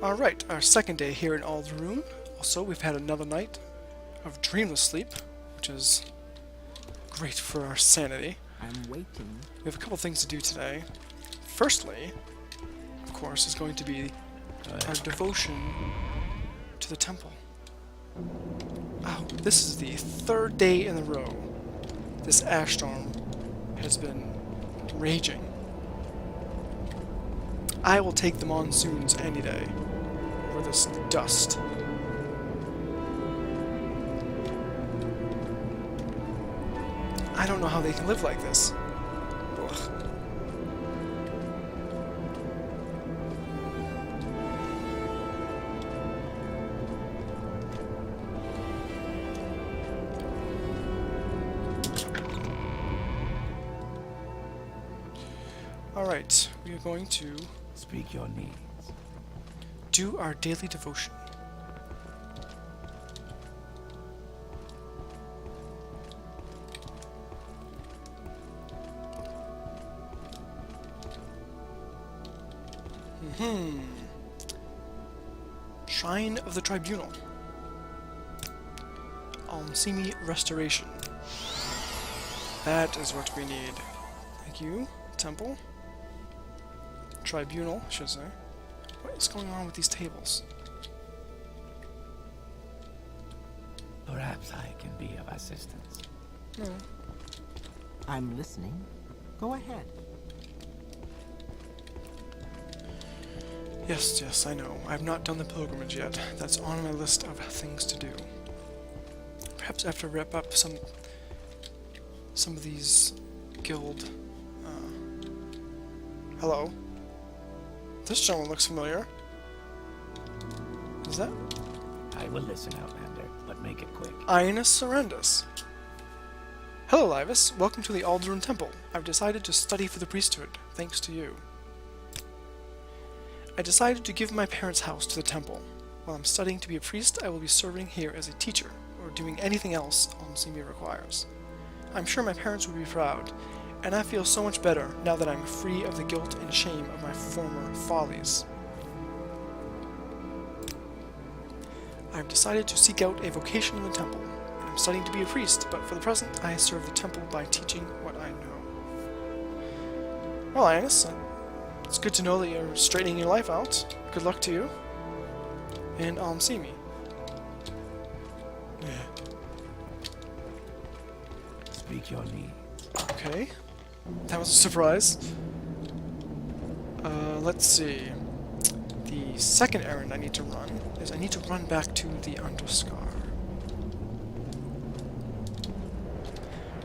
Alright, our second day here in Alderun. Also, we've had another night of dreamless sleep, which is great for our sanity. I'm waiting. We have a couple things to do today. Firstly, of course, is going to be our devotion to the temple. Oh, this is the third day in a row this ash storm has been raging. I will take the monsoons any day over this dust. I don't know how they can live like this. Ugh. Alright, we are going to Speak your needs. do our daily devotion. Shrine of the Tribunal. Almsimi Restoration. That is what we need. Thank you, Temple. Tribunal, I should say. What is going on with these tables? Perhaps I can be of assistance. No. I'm listening. Go ahead. Yes, I know. I have not done the pilgrimage yet. That's on my list of things to do. Perhaps after I wrap up some of these guild. Hello. This gentleman looks familiar. Is that I will listen, Outlander, but make it quick. Ionis Surrendus? Hello, Laevus. Welcome to the Alderun Temple. I've decided to study for the priesthood, thanks to you. I decided to give my parents' house to the temple. While I'm studying to be a priest, I will be serving here as a teacher, or doing anything else Almsimi requires. I'm sure my parents would be proud, and I feel so much better now that I'm free of the guilt and shame of my former follies. I've decided to seek out a vocation in the temple. I'm studying to be a priest, but for the present, I serve the temple by teaching what I know. Well, Ionis, it's good to know that you're straightening your life out. Good luck to you. And Almsimi. Yeah. Speak your needs. Okay. That was a surprise. Let's see. The second errand I need to run is I need to run back to the Underscar.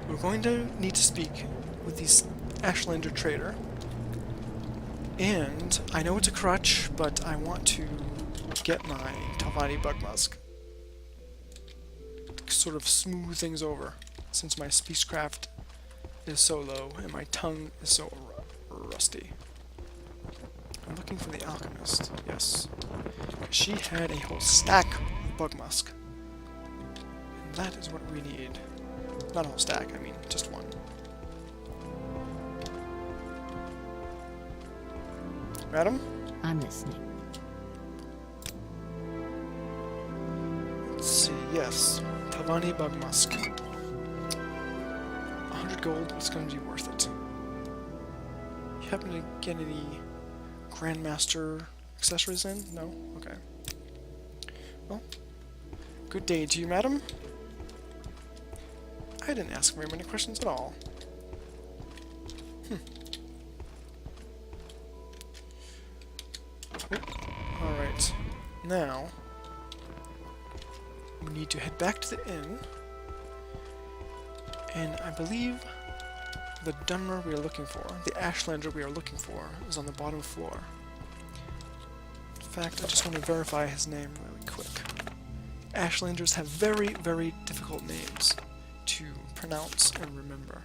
We're going to need to speak with the Ashlander trader. And I know it's a crutch, but I want to get my Talvani Bug Musk to sort of smooth things over, since my speechcraft is so low and my tongue is so rusty. I'm looking for the alchemist, yes. She had a whole stack of Bug Musk. And that is what we need. Not a whole stack, I mean, just one. Madam? I'm listening. Let's see, yes. Talvani Bug Musk. 100 gold, it's going to be worth it. You happen to get any Grandmaster accessories in? No? Okay. Well, good day to you, madam. I didn't ask very many questions at all. Alright, now we need to head back to the inn, and I believe the Dunmer we are looking for, the Ashlander we are looking for, is on the bottom floor. In fact, I just want to verify his name really quick. Ashlanders have very, very difficult names to pronounce and remember.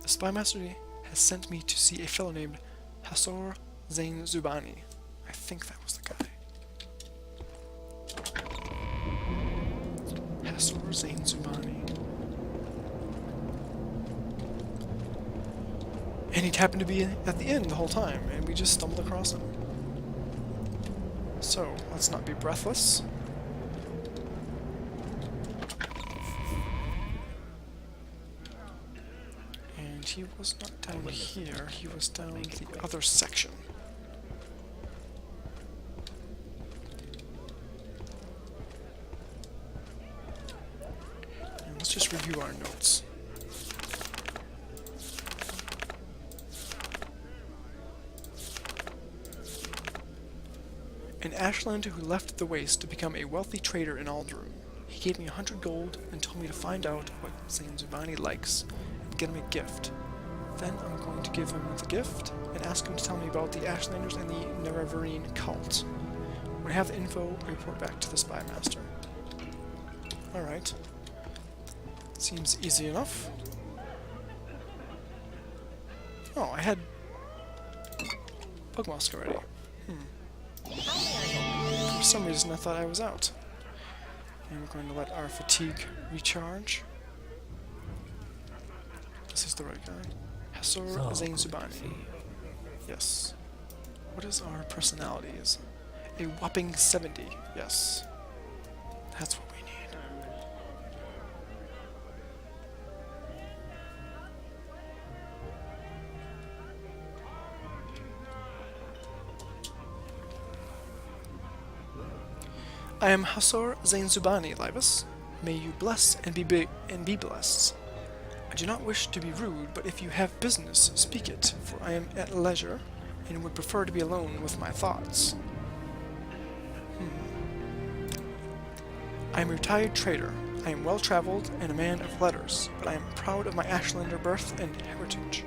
The Spymaster has sent me to see a fellow named Hasor Zain Zubani. I think that was the guy. Hasor Zain Zubani. And he'd happened to be at the inn the whole time, and we just stumbled across him. So, let's not be breathless. And he was not down here, he was down the other section. And let's just review our notes. An Ashlander who left the waste to become a wealthy trader in Aldroom. He gave me 100 gold and told me to find out what Zain Zubani likes and get him a gift. Then I'm going to give him the gift and ask him to tell me about the Ashlanders and the Nerevarine cult. When I have the info, I report back to the Spy Master. Alright. Seems easy enough. Oh, I had Bug Mask already. For some reason I thought I was out. And we're going to let our fatigue recharge. This is the right guy. Hasor Zain Zubani. Yes. What is our personalities? A whopping 70. Yes. That's what we need. I am Hasor Zain Zubani, Laevus. May you bless and be blessed. I do not wish to be rude, but if you have business, speak it, for I am at leisure, and would prefer to be alone with my thoughts. I am a retired trader. I am well-traveled and a man of letters, but I am proud of my Ashlander birth and heritage.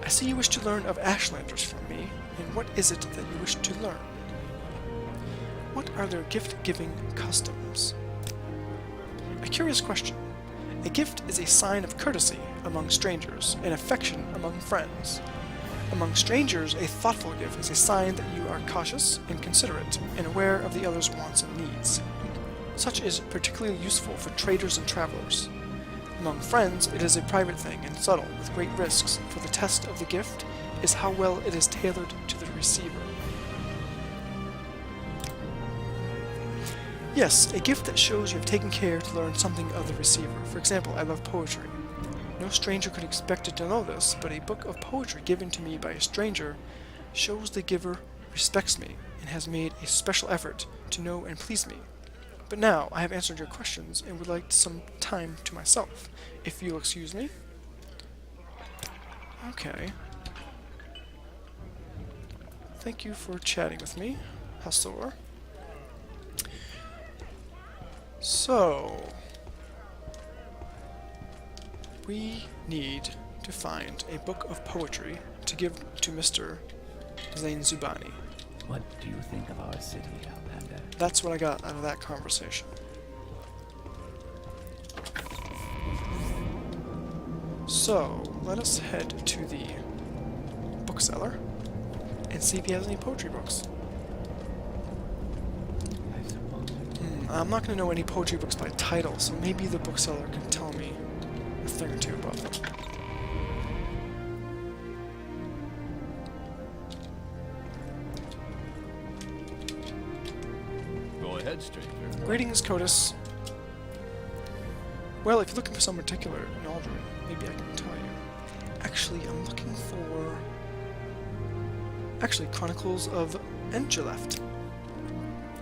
I see you wish to learn of Ashlanders from me, and what is it that you wish to learn? What are their gift-giving customs? A curious question. A gift is a sign of courtesy among strangers, and affection among friends. Among strangers, a thoughtful gift is a sign that you are cautious and considerate, and aware of the other's wants and needs. Such is particularly useful for traders and travelers. Among friends, it is a private thing and subtle, with great risks, for the test of the gift is how well it is tailored to the receiver. Yes, a gift that shows you have taken care to learn something of the receiver. For example, I love poetry. No stranger could expect to know this, but a book of poetry given to me by a stranger shows the giver respects me and has made a special effort to know and please me. But now, I have answered your questions and would like some time to myself, if you'll excuse me. Okay. Thank you for chatting with me, Hasor. So, we need to find a book of poetry to give to Mr. Zain Zubani. What do you think of our city, Outlander? That's what I got out of that conversation. So, let us head to the bookseller and see if he has any poetry books. I suppose. I'm not going to know any poetry books by title, so maybe the bookseller can tell me a thing or two about them. Go ahead, stranger. Greetings, Codus. Well, if you're looking for some particular in Aldrin, maybe I can tell you. Actually, I'm looking for... Actually, Chronicles of Engeleft.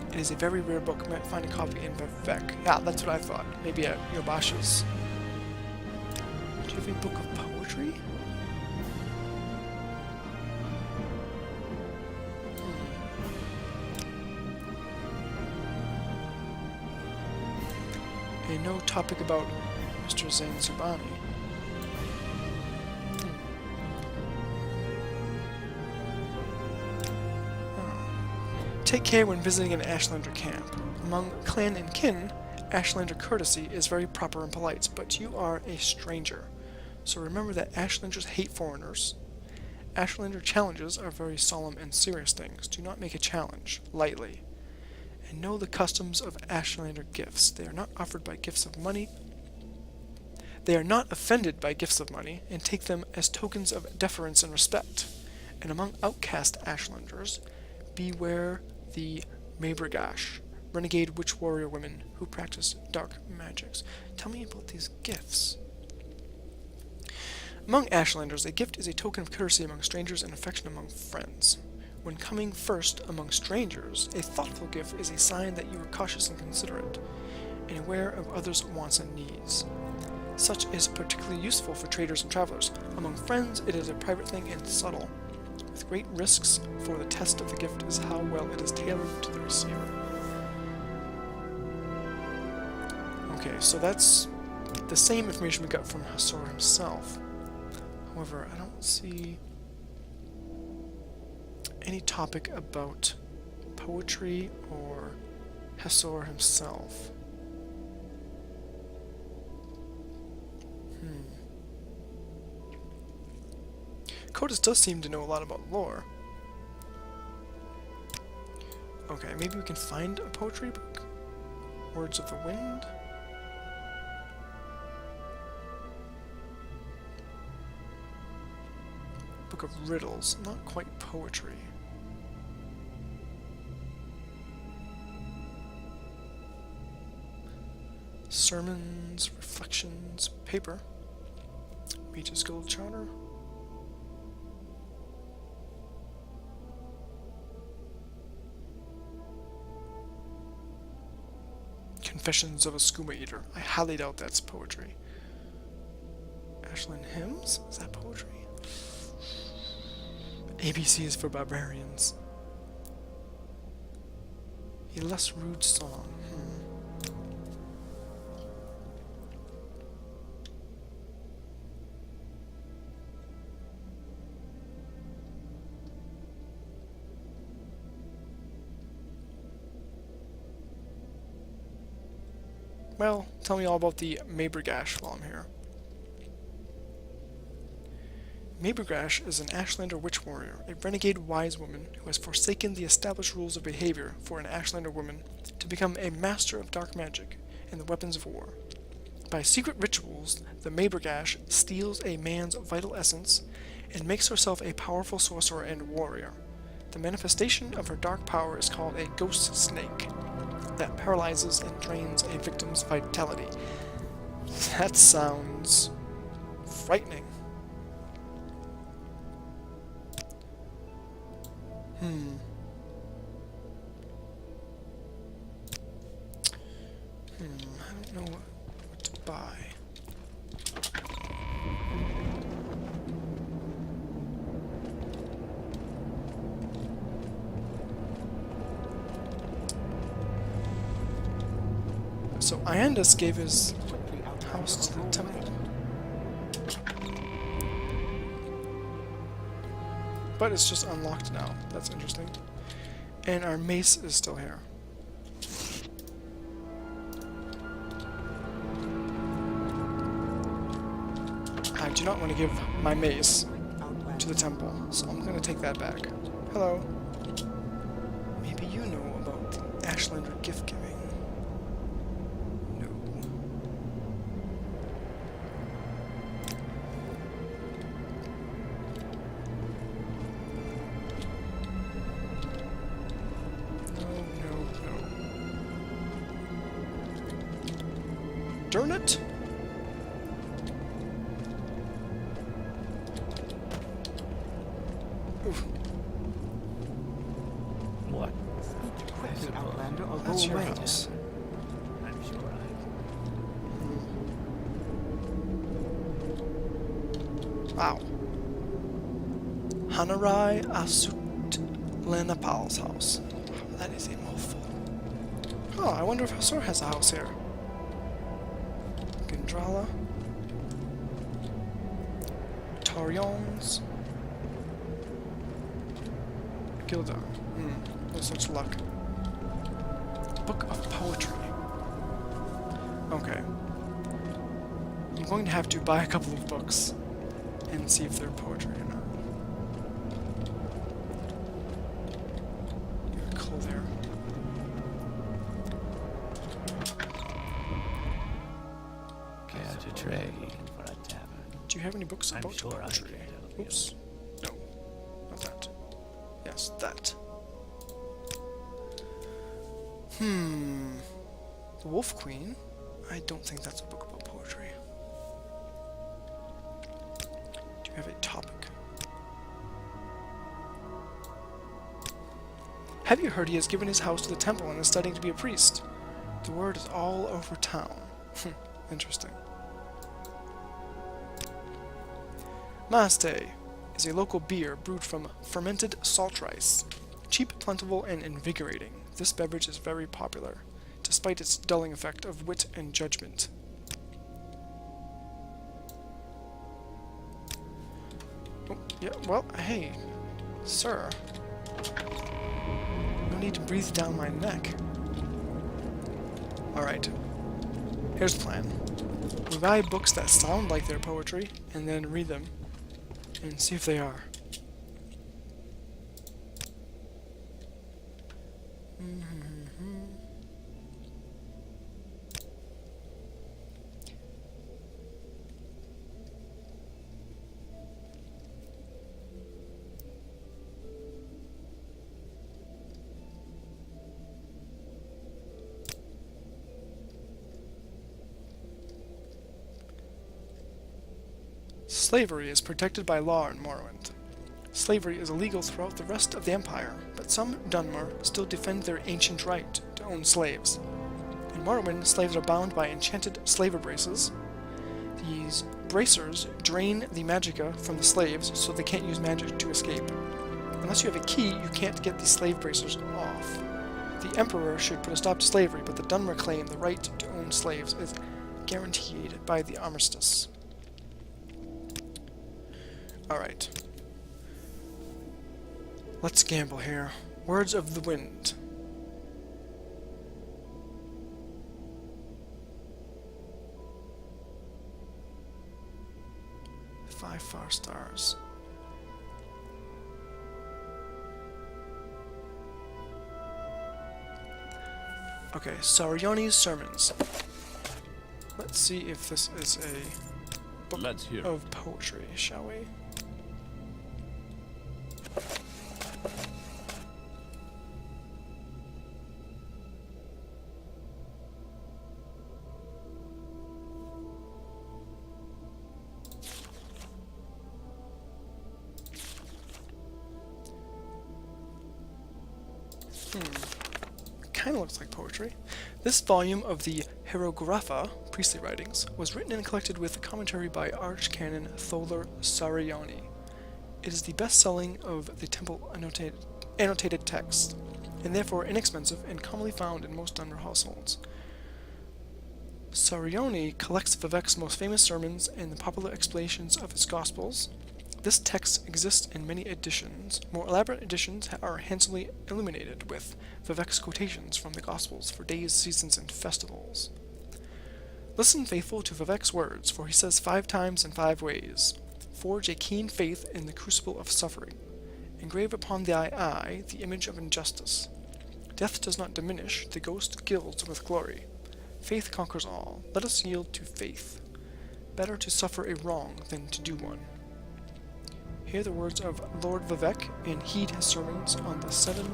It is a very rare book. You might find a copy in Vivek. Yeah, that's what I thought. Maybe at Yobash's. Do you have a book of poetry? No topic about Mr. Zain Zubani. Take care when visiting an Ashlander camp. Among clan and kin, Ashlander courtesy is very proper and polite, but you are a stranger. So remember that Ashlanders hate foreigners. Ashlander challenges are very solemn and serious things. Do not make a challenge lightly. I know the customs of Ashlander gifts. They are not offered by gifts of money. They are not offended by gifts of money, and take them as tokens of deference and respect. And among outcast Ashlanders, beware the Mabergash, renegade witch warrior women who practice dark magics. Tell me about these gifts. Among Ashlanders, a gift is a token of courtesy among strangers and affection among friends. When coming first among strangers, a thoughtful gift is a sign that you are cautious and considerate, and aware of others' wants and needs. Such is particularly useful for traders and travelers. Among friends, it is a private thing and subtle, with great risks, for the test of the gift is how well it is tailored to the receiver. Okay, so that's the same information we got from Hasor himself. However, I don't see any topic about poetry or Hasor himself. Codus does seem to know a lot about lore. Okay, maybe we can find a poetry book? Words of the Wind? Book of Riddles, not quite poetry. Sermons, reflections, paper. Mage's Gold Charter. Confessions of a Skooma Eater. I highly doubt that's poetry. Ashland Hymns? Is that poetry? ABC is for barbarians. A less rude song. Well, tell me all about the Mabergash while I'm here. Mabergash is an Ashlander witch warrior, a renegade wise woman who has forsaken the established rules of behavior for an Ashlander woman to become a master of dark magic and the weapons of war. By secret rituals, the Mabergash steals a man's vital essence and makes herself a powerful sorcerer and warrior. The manifestation of her dark power is called a ghost snake that paralyzes and drains a victim's vitality. That sounds frightening. I don't know what to buy. So Iandus gave his house to the temple. But it's just unlocked now. That's interesting. And our mace is still here. I do not want to give my mace to the temple, so I'm going to take that back. Hello. Maybe you know about Ashlander gift giving. Darn it! Oof. What? Quickly, Outlander, or That's go your away. house. I'm sure Wow. Hanarai Asut Lenapal's house. That is a mouthful. Oh, I wonder if Hasor has a house here. Gandrala. Tarions. Gilda. No such luck. Book of Poetry. Okay. I'm going to have to buy a couple of books and see if they're poetry or not. Cool there. tray for a tavern. Do you have any books I'm about sure I poetry? can help you. Oops. No. Not that. Yes, that. The Wolf Queen? I don't think that's a book about poetry. Do you have a topic? Have you heard he has given his house to the temple and is studying to be a priest? The word is all over town. Interesting. Maste is a local beer brewed from fermented salt rice. Cheap, plentiful, and invigorating, this beverage is very popular, despite its dulling effect of wit and judgment. Oh, yeah, well, hey, sir. No need to breathe down my neck. Alright, here's the plan. We buy books that sound like they're poetry, and then read them, and see if they are. Slavery is protected by law in Morrowind. Slavery is illegal throughout the rest of the Empire, but some Dunmer still defend their ancient right to own slaves. In Morrowind, slaves are bound by enchanted slaver braces. These bracers drain the magicka from the slaves so they can't use magic to escape. Unless you have a key, you can't get the slave bracers off. The Emperor should put a stop to slavery, but the Dunmer claim the right to own slaves is guaranteed by the armistice. Alright. Let's gamble here. Words of the Wind. Five far stars. Okay, Sarioni's Sermons. Let's see if this is a book Let's hear. of poetry, shall we? Kind of looks like poetry. This volume of the Hieroglypha, priestly writings, was written and collected with a commentary by Archcanon Tholer Sarioni. It is the best-selling of the temple annotated text, and therefore inexpensive and commonly found in most Dunmer households. Sarioni collects Vivek's most famous sermons and the popular explanations of his Gospels. This text exists in many editions. More elaborate editions are handsomely illuminated with Vivek's quotations from the Gospels for days, seasons, and festivals. Listen faithful to Vivek's words, for he says 5 times in 5 ways. Forge a keen faith in the crucible of suffering. Engrave upon thy eye the image of injustice. Death does not diminish, the ghost gilds with glory. Faith conquers all. Let us yield to faith. Better to suffer a wrong than to do one. Hear the words of Lord Vivek and heed his sermons on the 7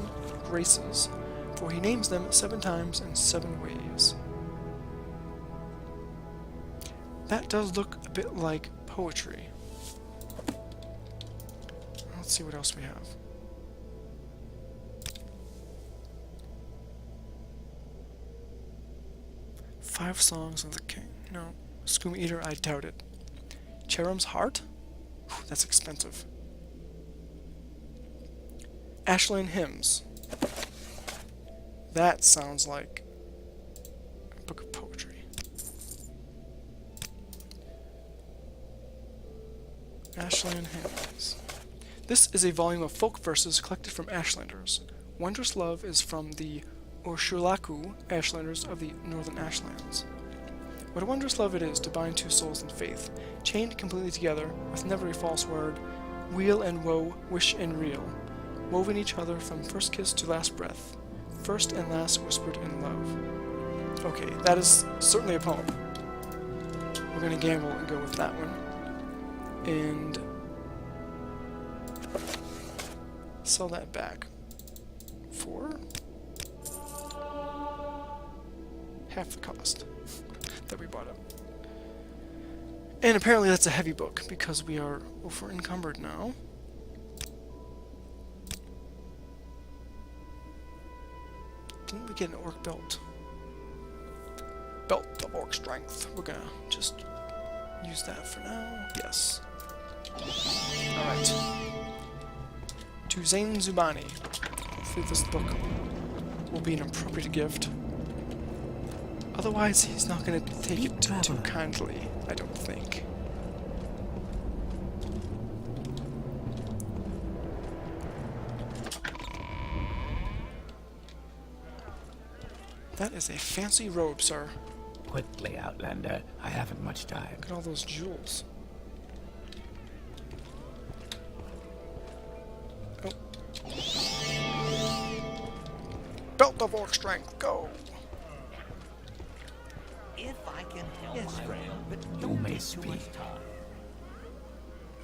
graces, for he names them 7 times in 7 ways. That does look a bit like poetry. Let's see what else we have. Five Songs of the King. No. Scoom Eater, I doubt it. Cherum's Heart? Whew, that's expensive. Ashland Hymns. That sounds like a book of poetry. Ashland Hymns. This is a volume of folk verses collected from Ashlanders. Wondrous Love is from the Orshulaku Ashlanders of the Northern Ashlands. What a wondrous love it is to bind 2 souls in faith, chained completely together, with never a false word, weal and woe, wish and reel, woven each other from first kiss to last breath, first and last whispered in love. Okay, that is certainly a poem. we're gonna gamble and go with that one. And sell that back for half the cost that we bought it. And apparently that's a heavy book because we are over encumbered now. Didn't we get an orc belt? Belt of orc strength. We're gonna just use that for now. Yes. Alright. To Zain Zubani. Hopefully this book will be an appropriate gift. Otherwise, he's not going to take it too kindly, I don't think. That is a fancy robe, sir. Quickly, Outlander. I haven't much time. Look at all those jewels. Oh. Belt of orc strength, go! If I can help Yes, my friend, but you don't may take too much speak. time.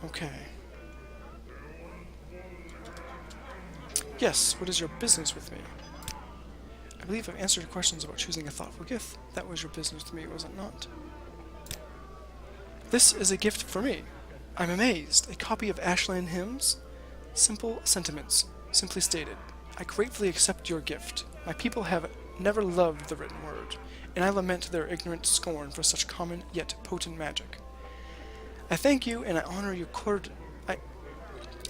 Okay. Yes, what is your business with me? I believe I've answered your questions about choosing a thoughtful gift. That was your business with me, was it not? This is a gift for me. I'm amazed. A copy of Ashland Hymns? Simple sentiments, simply stated. I gratefully accept your gift. My people have never loved the written word, and I lament their ignorant scorn for such common yet potent magic. I thank you and I honor your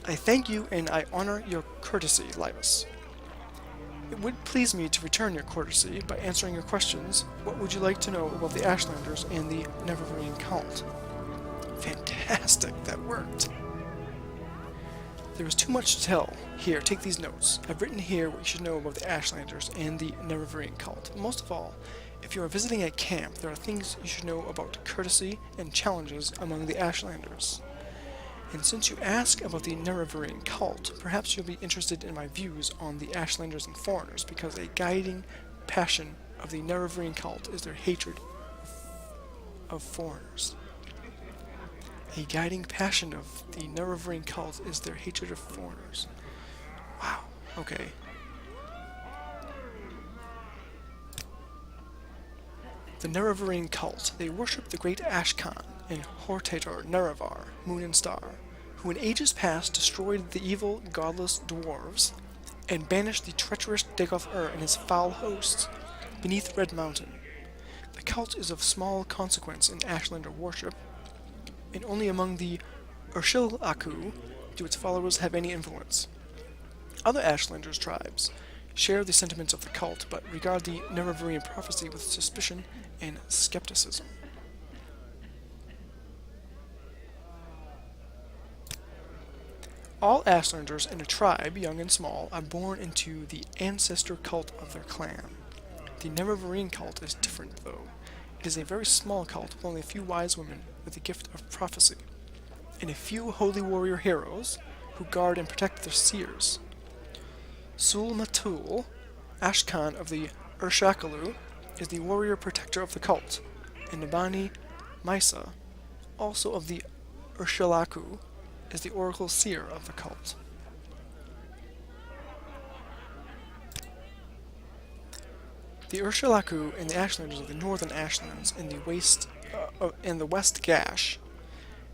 I thank you and I honor your courtesy, Laevus. It would please me to return your courtesy by answering your questions. What would you like to know about the Ashlanders and the Neververian cult? Fantastic, that worked. There is too much to tell. Here, take these notes. I've written here what you should know about the Ashlanders and the Neververian cult. But most of all, if you are visiting a camp, there are things you should know about courtesy and challenges among the Ashlanders. And since you ask about the Neververian cult, perhaps you'll be interested in my views on the Ashlanders and foreigners, because a guiding passion of the Neververian cult is their hatred of foreigners. A guiding passion of the Neververian cult is their hatred of foreigners. Wow, okay. The Neververian cult, they worship the great Ashkan and Hortator Nerevar, moon and star, who in ages past destroyed the evil, godless dwarves and banished the treacherous Dagoth-Ur and his foul hosts beneath Red Mountain. The cult is of small consequence in Ashlander worship, and only among the Urshilaku do its followers have any influence. Other Ashlanders tribes share the sentiments of the cult, but regard the Neververian prophecy with suspicion and skepticism. All Ashlanders in a tribe, young and small, are born into the ancestor cult of their clan. The Neververian cult is different, though. It is a very small cult with only a few wise women with the gift of prophecy, and a few holy warrior heroes who guard and protect their seers. Sul-Matul, Ashkan of the Urshakalu, is the warrior protector of the cult, and Nabani Maisa, also of the Urshilaku, is the oracle seer of the cult. The Urshilaku and the Ashlanders of the northern Ashlands in the West Gash,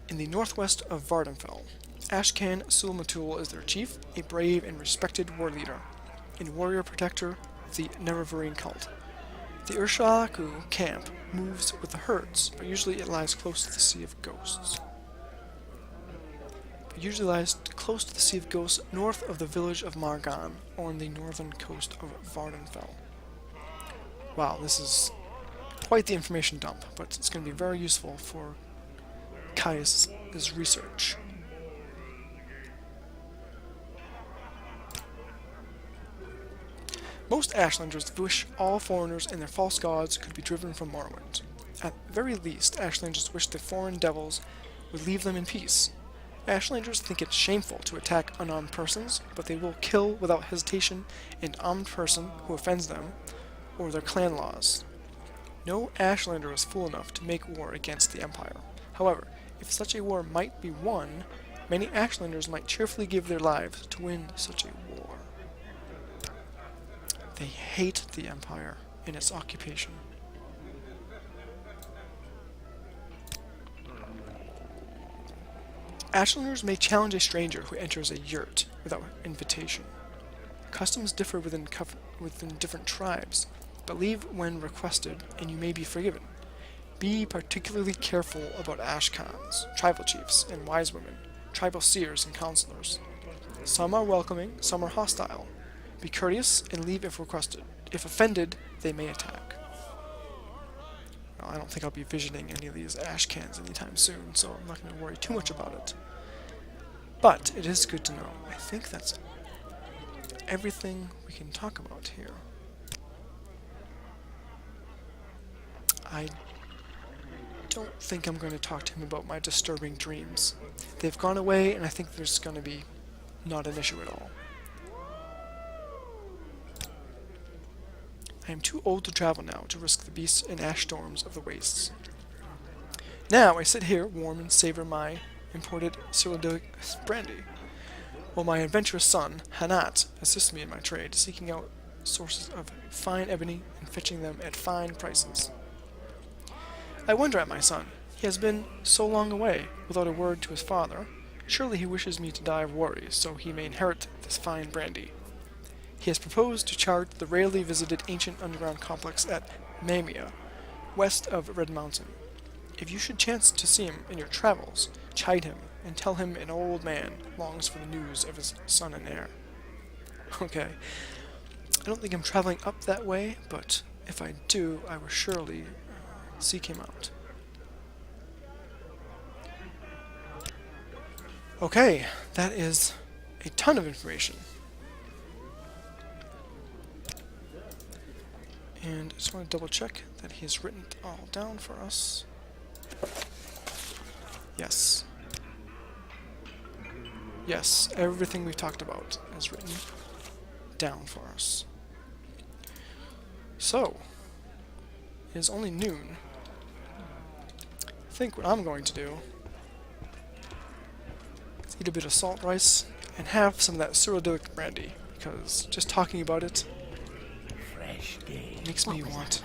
in the northwest of Vardenfell. Ashkan Sul-Matul is their chief, a brave and respected war leader, and warrior protector of the Neververian cult. The Urshilaku camp moves with the herds, but usually it lies close to the Sea of Ghosts. North of the village of Margan, or on the northern coast of Vardenfell. Wow, this is quite the information dump, but it's going to be very useful for Caius' research. Most Ashlanders wish all foreigners and their false gods could be driven from Morrowind. At the very least, Ashlanders wish the foreign devils would leave them in peace. Ashlanders think it shameful to attack unarmed persons, but they will kill without hesitation an armed person who offends them or their clan laws. No Ashlander was fool enough to make war against the Empire. However, if such a war might be won, many Ashlanders might cheerfully give their lives to win such a war. They hate the Empire and its occupation. Ashlanders may challenge a stranger who enters a yurt without invitation. Customs differ within different tribes, but leave when requested and you may be forgiven. Be particularly careful about Ashkans, tribal chiefs, and wise women, tribal seers and counselors. Some are welcoming, some are hostile. Be courteous and leave if requested. If offended, they may attack. Well, I don't think I'll be visiting any of these Ashkans anytime soon, so I'm not going to worry too much about it. But it is good to know. I think that's everything we can talk about here. I don't think I'm going to talk to him about my disturbing dreams. They've gone away, and I think there's going to be not an issue at all. I am too old to travel now to risk the beasts and ash storms of the wastes. Now I sit here, warm, and savor my imported Caerulus brandy, while my adventurous son, Hanat, assists me in my trade, seeking out sources of fine ebony and fetching them at fine prices. I wonder at my son. He has been so long away, without a word to his father. Surely he wishes me to die of worry, so he may inherit this fine brandy. He has proposed to chart the rarely visited ancient underground complex at Mamia, west of Red Mountain. If you should chance to see him in your travels, chide him, and tell him an old man longs for the news of his son and heir. Okay. I don't think I'm traveling up that way, but if I do, I will surely seek him out. Okay, that is a ton of information. And I just want to double check that he has written it all down for us. Yes. Yes, everything we've talked about is written down for us. So, it is only noon. I think what I'm going to do is eat a bit of salt rice and have some of that Caerulus brandy, because just talking about it Fresh game. makes me want.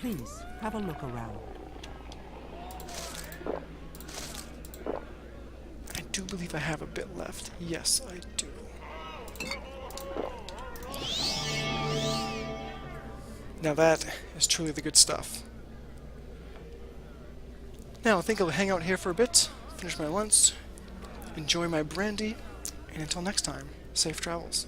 Please, have a look around. I do believe I have a bit left. Yes, I do. Now that is truly the good stuff. Now I think I'll hang out here for a bit, finish my lunch, enjoy my brandy, and until next time, safe travels.